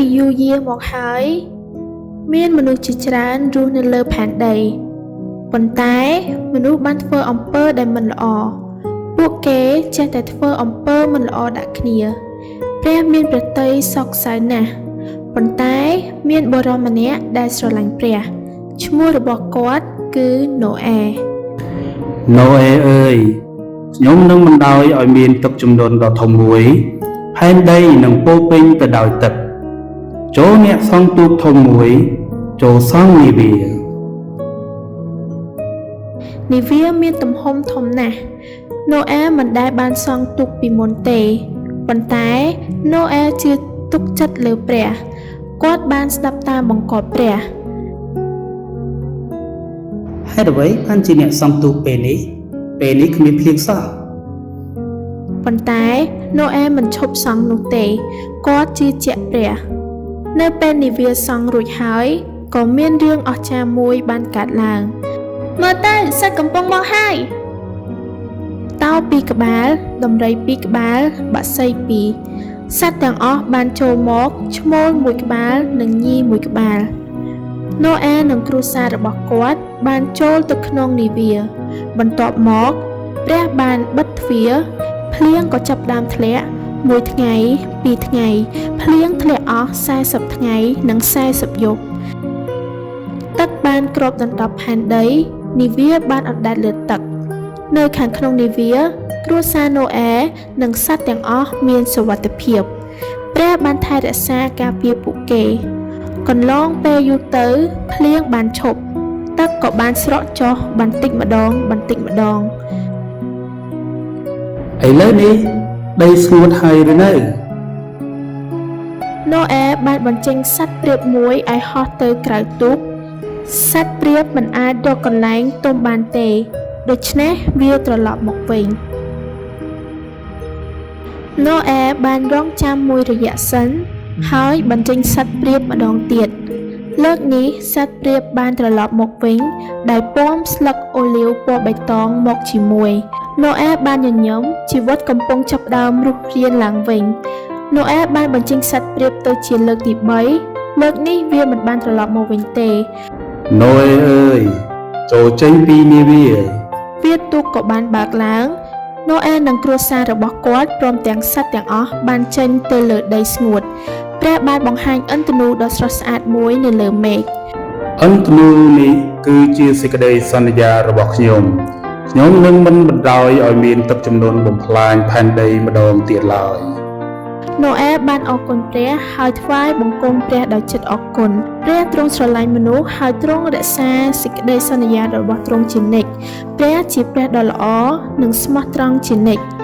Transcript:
ពីយូរយារមកហើយមានមនុស្សជាច្រើនរស់នៅលើផែនដីប៉ុន្តែមនុស្សបានធ្វើអំពើដែលមិនល្អពួកគេចេះតែធ្វើអំពើមិនល្អដាក់គ្នាព្រះមានព្រះទ័យសោកសៅណាស់ប៉ុន្តែមានបុរសម្នាក់ដែលស្រឡាញ់ព្រះឈ្មោះរបស់គាត់គឺណូអែណូអែអើយខ្ញុំនឹងបណ្ដោយឲ្យមានទឹកជំនន់ដ៏ធំមួយផែនដីនឹងពោពេញទៅដោយទឹកចូលអ្នកសង់ទូកធំមួយចូលសង់នាវាមានទំហំធំណាស់ណូអែមិនដែលបានសង់ទូកពីមុនទេប៉ុន្តែណូអែជឿទុកចិត្តលើព្រះគាត់បានស្ដាប់តាមបង្គាប់ព្រះហេតុអ្វីបានជាអ្នកសង់ទូកពេលនេះគ្មានភ្លៀងសោះប៉ុន្តែណូអែមិនឈប់សង់នោះទេគាត់ជឿជាក់ព្រះនៅពេលនាវាសង់រួចហើយក៏មានរឿងអស្ចារ្យមួយបានកើតឡើងមើលទៅសត្វកំពុងមកហើយតោ2ក្បាលដំរី2ក្បាលបក្សី2សត្វទាំងអស់បានចូលមកឈ្មោល1ក្បាលនិងញី1ក្បាលណូអែនិងគ្រួសាររបស់គាត់បានចូលទៅក្នុងនាវាបន្ទាប់មកព្រះបានបិទទ្វារភ្លៀងក៏ចាប់ផ្ដើមធ្លាក់1ថ្ងៃ2ថ្ងៃភ្លៀងធ្លាក់អស់40ថ្ងៃនិង40យប់ទឹកបានគ្របដណ្ដប់ផែនដីនាវាបានអណ្ដែតលើទឹកនៅខាងក្នុងនាវាគ្រួសារណូអែនិងសត្វទាំងអស់មានសុវត្ថិភាពព្រះបានថែរក្សាការពារពួកគេកន្លងពេលយូរទៅភ្លៀងបានឈប់ទឹកក៏បានស្រកចុះបន្តិចម្ដងឥឡូវនេះដីស្ងួតហើយឬនៅណូអែបានបញ្ចេញសត្វព្រាបមួយឲ្យហោះទៅក្រៅទូកសត្វព្រាបមិនអាចរកកន្លែងទុំបានទេដូច្នេះវាត្រឡប់មកវិញណូអែបានរងចាំមួយរយៈសិនហើយបញ្ចេញសត្វព្រាបម្ដងទៀតលើកនេះសត្វព្រាបបានត្រឡប់មកវិញដោយពំស្លឹកអូលីវពណ៌បៃតងមកជាមួយណូអែបានញញឹមជីវិតកំពុងចាប់ផ្ដើមរស់រានឡើងវិញណូអែបានបញ្ចេញសត្វព្រាបទៅជាលើកទី3លើកនេះវាមិនបានត្រឡប់មកវិញទេណូអែអើយចូលចេញពីនាវាទូកក៏បានបើកឡើងណូអែនិងគ្រួសាររបស់គាត់ព្រមទាំងសត្វទាំងអស់បានចេញទៅលើដីស្ងួតព្រះបានបង្ហាញឥន្ទនូដ៏ស្រស់ស្អាតមួយនៅលើមេឃឥន្ទនូនេះគឺជាសេចក្តីសន្យារបស់ខ្ញុំនឹងមិនបណ្ដោយឲ្យមានទឹកជំនន់បំផ្លាញផែនដីម្ដងទៀតឡើយណូអែបានអរគុណព្រះហើយថ្វាយបង្គំព្រះដោយចិត្តអរគុណព្រះទ្រង់ស្រឡាញ់មនុស្សហើយទ្រង់រក្សាសេចក្តីសន្យារបស់ទ្រង់ជានិច្ចព្រះជាព្រះដ៏ល្អនិងស្មោះត្រង់ជានិច្ច